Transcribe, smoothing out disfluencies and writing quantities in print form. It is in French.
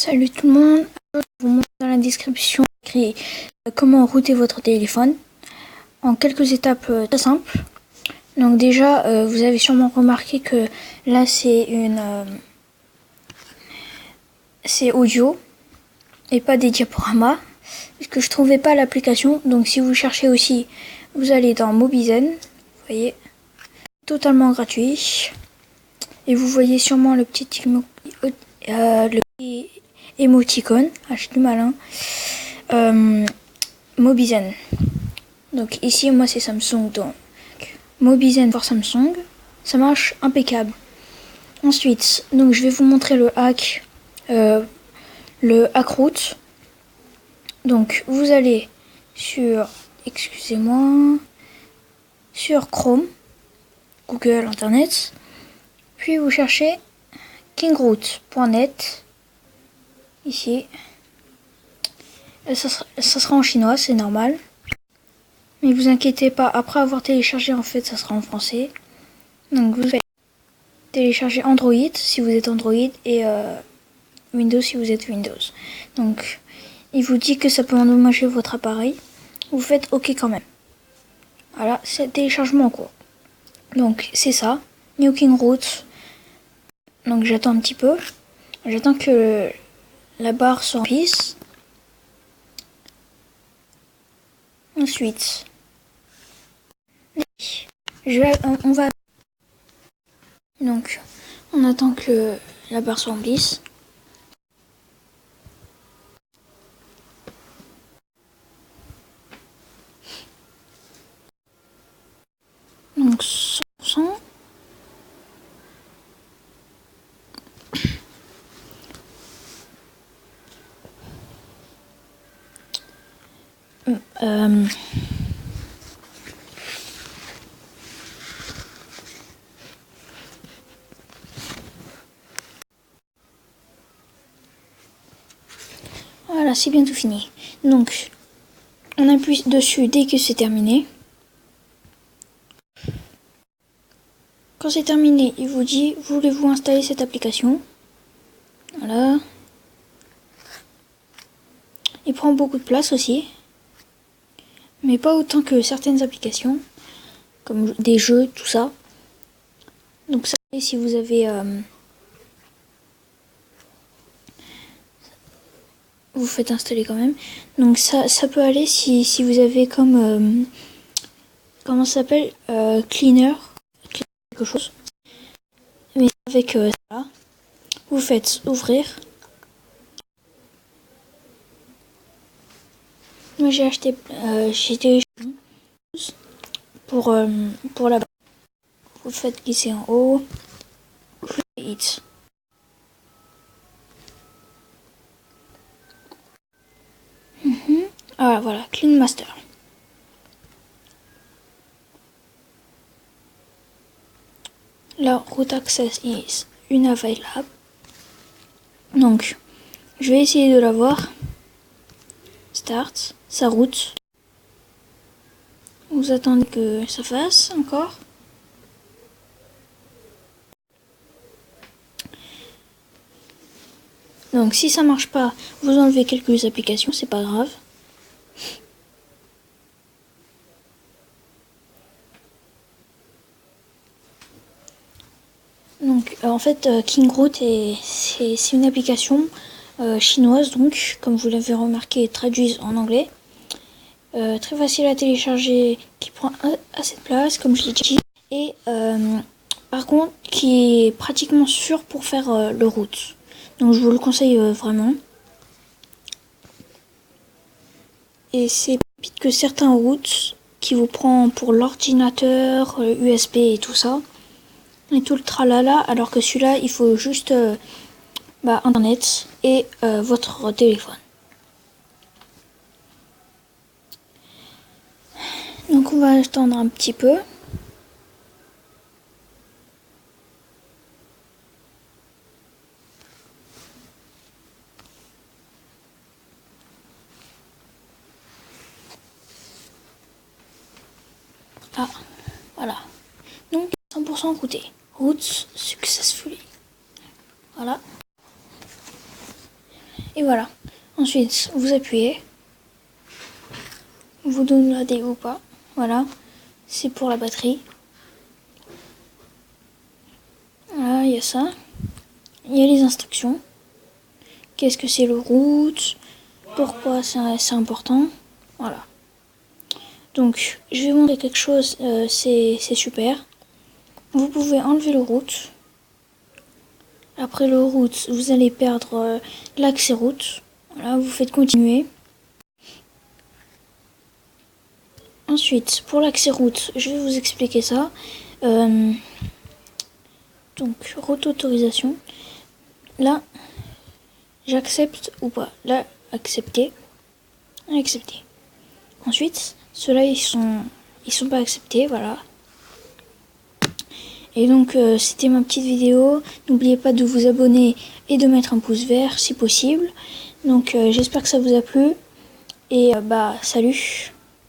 Salut tout le monde, je vais vous montrer dans la description écrit comment router votre téléphone en quelques étapes très simples. Donc déjà, vous avez sûrement remarqué que là c'est audio et pas des diaporamas, puisque je trouvais pas l'application. Donc si vous cherchez aussi, vous allez dans Mobizen, vous voyez, totalement gratuit, et vous voyez sûrement le petit émoticône, j'ai du mal, Mobizen. Donc ici, moi c'est Samsung, donc Mobizen pour Samsung, ça marche impeccable. Ensuite, donc je vais vous montrer le hack route. Donc vous allez sur, sur Chrome, Google, Internet, puis vous cherchez kingroute.net, ici. Ça sera en chinois, c'est normal. Mais vous inquiétez pas, après avoir téléchargé, en fait, ça sera en français. Donc vous allez télécharger Android si vous êtes Android et Windows si vous êtes Windows. Donc il vous dit que ça peut endommager votre appareil. Vous faites OK quand même. Voilà, c'est le téléchargement en cours. Donc c'est ça, New King Route. Donc j'attends un petit peu. J'attends que la barre se remplisse. Ensuite, on va. Donc, on attend que la barre se remplisse. Donc, 100%. Voilà, c'est bientôt fini. Donc, on appuie dessus dès que c'est terminé. Quand c'est terminé, il vous dit, voulez-vous installer cette application? Voilà. Il prend beaucoup de place aussi. Mais pas autant que certaines applications. Comme des jeux, tout ça. Donc ça, si vous avez... vous faites installer quand même. Donc ça peut aller si vous avez comme... comment ça s'appelle, cleaner, quelque chose. Mais avec ça, vous faites ouvrir. Moi j'ai acheté, pour la barre. Vous faites glisser en haut. Create. Ah voilà, Clean Master. La route access is unavailable. Donc, je vais essayer de la voir. Start, sa route. Vous attendez que ça fasse encore. Donc si ça marche pas, vous enlevez quelques applications, c'est pas grave. Donc en fait Kingroute c'est une application chinoise, donc comme vous l'avez remarqué, traduite en anglais. Très facile à télécharger, qui prend assez de place comme je l'ai dit, et par contre qui est pratiquement sûr pour faire le route. Donc je vous le conseille vraiment. Et c'est plus rapide que certains routes qui vous prend pour l'ordinateur, USB et tout ça. Et tout le tralala, alors que celui-là, il faut juste Internet et votre téléphone. Donc on va attendre un petit peu. Ah, voilà. Donc 100% routé. Route successfully. Voilà. Et voilà. Ensuite, vous appuyez. Vous downloadez ou pas. Voilà. C'est pour la batterie. Voilà, il y a ça. Il y a les instructions. Qu'est-ce que c'est le root? Pourquoi c'est important? Voilà. Donc, je vais vous montrer quelque chose, c'est super. Vous pouvez enlever le root. Après le root, vous allez perdre l'accès root. Voilà, vous faites continuer. Ensuite, pour l'accès root, je vais vous expliquer ça. Donc, root autorisation. Là, j'accepte ou pas. Là, accepter. Accepter. Ensuite, ceux-là, ils sont pas acceptés, voilà. Et donc, c'était ma petite vidéo. N'oubliez pas de vous abonner et de mettre un pouce vert si possible. Donc, j'espère que ça vous a plu. Et bah, salut!